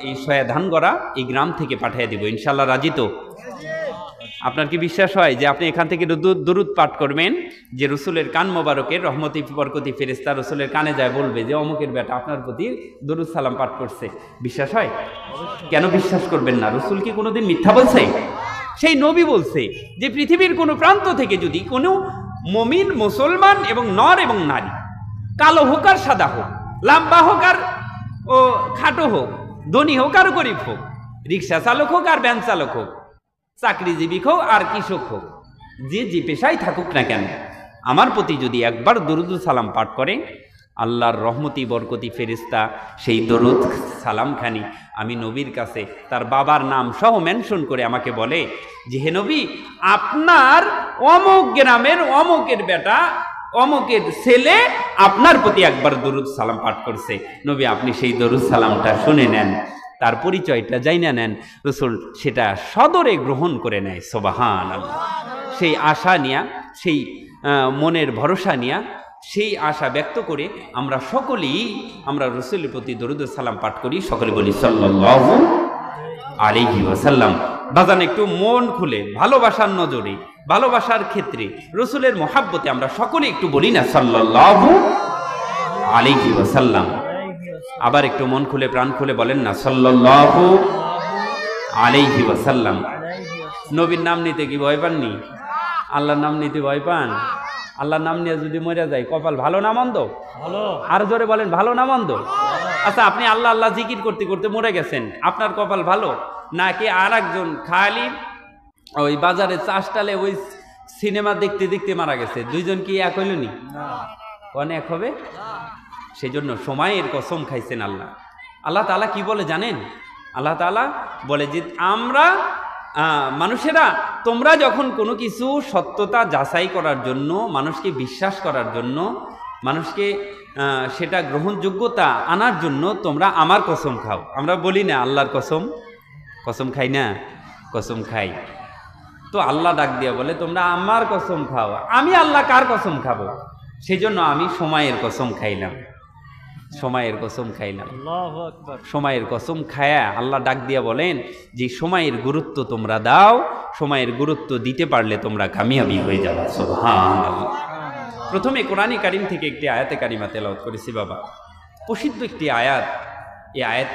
এই ধানগড়া এই গ্রাম থেকে পাঠিয়ে দিব, ইনশাল্লাহ রাজি তো? আপনার কি বিশ্বাস হয় যে আপনি এখান থেকে দুরূদ পাঠ করবেন যে রসুলের কান মোবারকের রহমতি বরকতি ফেরেশতা রসুলের কানে যায় বলবে যে অমুকের বেটা আপনার প্রতি দরুদ সালাম পাঠ করছে? বিশ্বাস হয়? কেন বিশ্বাস করবেন না? রসুল কি কোনোদিন মিথ্যা বলছে? সেই নবী বলছে যে পৃথিবীর কোনো প্রান্ত থেকে যদি কোনো মুমিন মুসলমান এবং নর এবং নারী, কালো হোক আর সাদা হোক, লম্বা হোক আর ও খাটো হোক, ধনী হোক আর গরিব হোক, রিক্সা চালক হোক আর ভ্যান চালক হোক, চাকরিজীবী হোক আর কৃষক হোক, যে যে পেশায় থাকুক না কেন, আমার প্রতি যদি একবার দরুদ সালাম পাঠ করে, আল্লাহর রহমতি বরকতি ফেরেশতা সেই দরুদ সালামখানি আমি নবীর কাছে তার বাবার নাম সহ মেনশন করে আমাকে বলে যে হে নবী, আপনার অমুক গ্রামের অমুকের বেটা অমুকের ছেলে আপনার প্রতি একবার দরুদ সালাম পাঠ করছে, নবী আপনি সেই দরুদ সালামটা শুনে নেন, তার পরিচয়টা জাইনা নেন। রসুল সেটা সদরে গ্রহণ করে নেয়। সুবহানাল্লাহ। সেই আশা নিয়া, সেই মনের ভরসা নিয়া, সেই আশা ব্যক্ত করে আমরা সকলেই আমরা রসুলের প্রতি দরুদ সালাম পাঠ করি। সকলে বলি সাল্লাল্লাহু আলাইহি ওয়াসাল্লাম। বাজান একটু মন খুলে ভালোবাসার নজরে, ভালোবাসার ক্ষেত্রে রসুলের মহাব্বতে আমরা সকলে একটু বলি না সাল্লাল্লাহু আলাইহি ওয়াসাল্লাম। আবার একটু মন খুলে প্রাণ খুলে বলেন না সাল্লাল্লাহু আলাইহি ওয়াসাল্লাম। নবীর নাম নিতে কি ভয় পাননি? আল্লাহর নাম নিতে ভয় পান? আল্লাহর নাম নিয়ে যদি মরে যায় কপাল ভালো না মন্দ? ভালো। আর জোরে বলেন ভালো না মন্দ? আচ্ছা, আপনি আল্লাহ আল্লাহ জিকির করতে করতে মরে গেছেন, আপনার কপাল ভালো নাকি আর একজন খালি ওই বাজারে চাষটালে ওই সিনেমা দেখতে দেখতে মারা গেছে? দুইজন কি এক হইল নি? অনেক হবে। সেই জন্য সময়ের কসম খাইছেন আল্লাহ। আল্লাহ তাআলা কি বলে জানেন? আল্লাহ তাআলা বলে যে আমরা মানুষেরা, তোমরা যখন কোনো কিছু সত্যতা যাচাই করার জন্য, মানুষকে বিশ্বাস করার জন্য, মানুষকে সেটা গ্রহণযোগ্যতা আনার জন্য তোমরা আমার কসম খাও। আমরা বলি না আল্লাহর কসম? কসম খাই না? কসম খাই। তো আল্লাহ ডাক দিয়া বলে তোমরা আমার কসম খাও। আমি আল্লাহ কার কসম খাবো? সেই জন্য আমি সময়ের কসম খাইলাম। সময়ের কসম খাইলাম। সময়ের কসম খায়া আল্লাহ ডাক দিয়া বলেন যে সময়ের গুরুত্ব তোমরা দাও, সময়ের গুরুত্ব দিতে পারলে তোমরা কামিয়াবি হয়ে যাবে। সুবহানাল্লাহ। প্রথমে কোরআনে কারিম থেকে একটি আয়াতে কারিমা তেলাওয়াত করেছি বাবা, প্রসিদ্ধ একটি আয়াত। এই আয়াত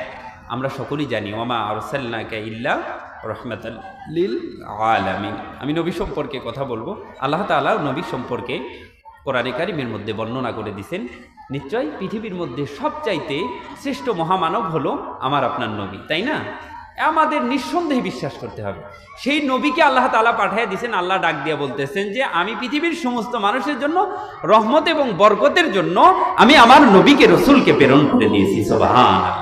আমরা সকলেই জানি, ওয়ামা আরসালনাকা ইল্লা রাহমাতাল লিল আলামিন। আমি নবী সম্পর্কে কথা বলবো। আল্লাহ তাআলা নবী সম্পর্কে কোরআনে কারিমের মধ্যে বর্ণনা করে দিয়েছেন, নিশ্চয় পৃথিবীর মধ্যে সবচাইতে শ্রেষ্ঠ মহামানব হলো আমার আপনার নবী, তাই না? আমাদের নিঃসন্দেহে বিশ্বাস করতে হবে। সেই নবীকে আল্লাহ তাআলা পাঠিয়ে দিয়েছেন। আল্লাহ ডাক দিয়া বলতেছেন যে আমি পৃথিবীর সমস্ত মানুষের জন্য রহমত এবং বরকতের জন্য আমি আমার নবীকে, রসুলকে প্রেরণ করে দিয়েছি। সুবহানাল্লাহ।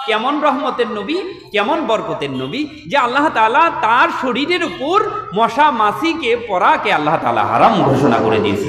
কেমন রহমতের নবী, কেমন বরকতের নবী যে আল্লাহ তাআলা তার শরীরের উপর মশা মাছিকে পরাকে আল্লাহ তাআলা হারাম ঘোষণা করে দিয়েছি।